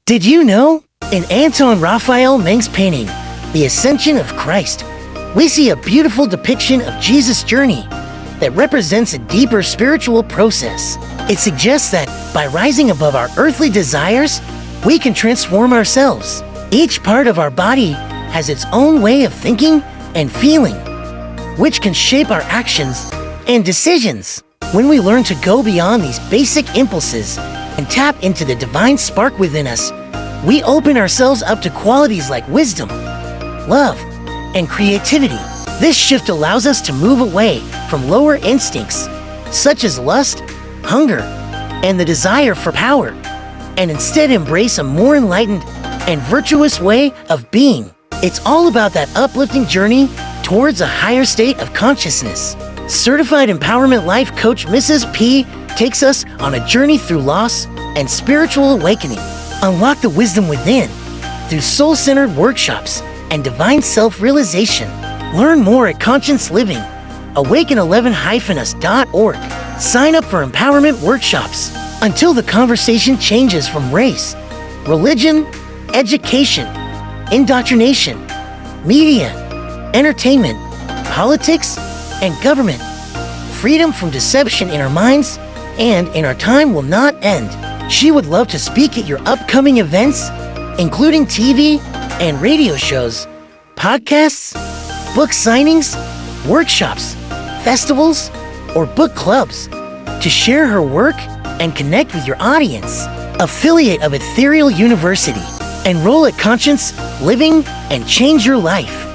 Did you know? In Anton Raphael Mengs' painting, The Ascension of Christ, we see a beautiful depiction of Jesus' journey that represents a deeper spiritual process. It suggests that by rising above our earthly desires, we can transform ourselves. Each part of our body has its own way of thinking and feeling, which can shape our actions and decisions. When we learn to go beyond these basic impulses and tap into the divine spark within us, we open ourselves up to qualities like wisdom, love, and creativity. This shift allows us to move away from lower instincts, such as lust, hunger, and the desire for power, and instead embrace a more enlightened and virtuous way of being. It's all about that uplifting journey towards a higher state of consciousness. Certified Empowerment Life Coach Mrs. P takes us on a journey through loss and spiritual awakening. Unlock the wisdom within through soul-centered workshops and divine self-realization. Learn more at Conscience Living, awaken11-us.org. Sign up for empowerment workshops until the conversation changes from race, religion, education, indoctrination, media, entertainment, politics, and government. Freedom from deception in our minds and in our time will not end. She would love to speak at your upcoming events, including TV and radio shows, podcasts, book signings, workshops, festivals, or book clubs to share her work and connect with your audience. Affiliate of Ethereal University. Enroll at Conscience Living and change your life.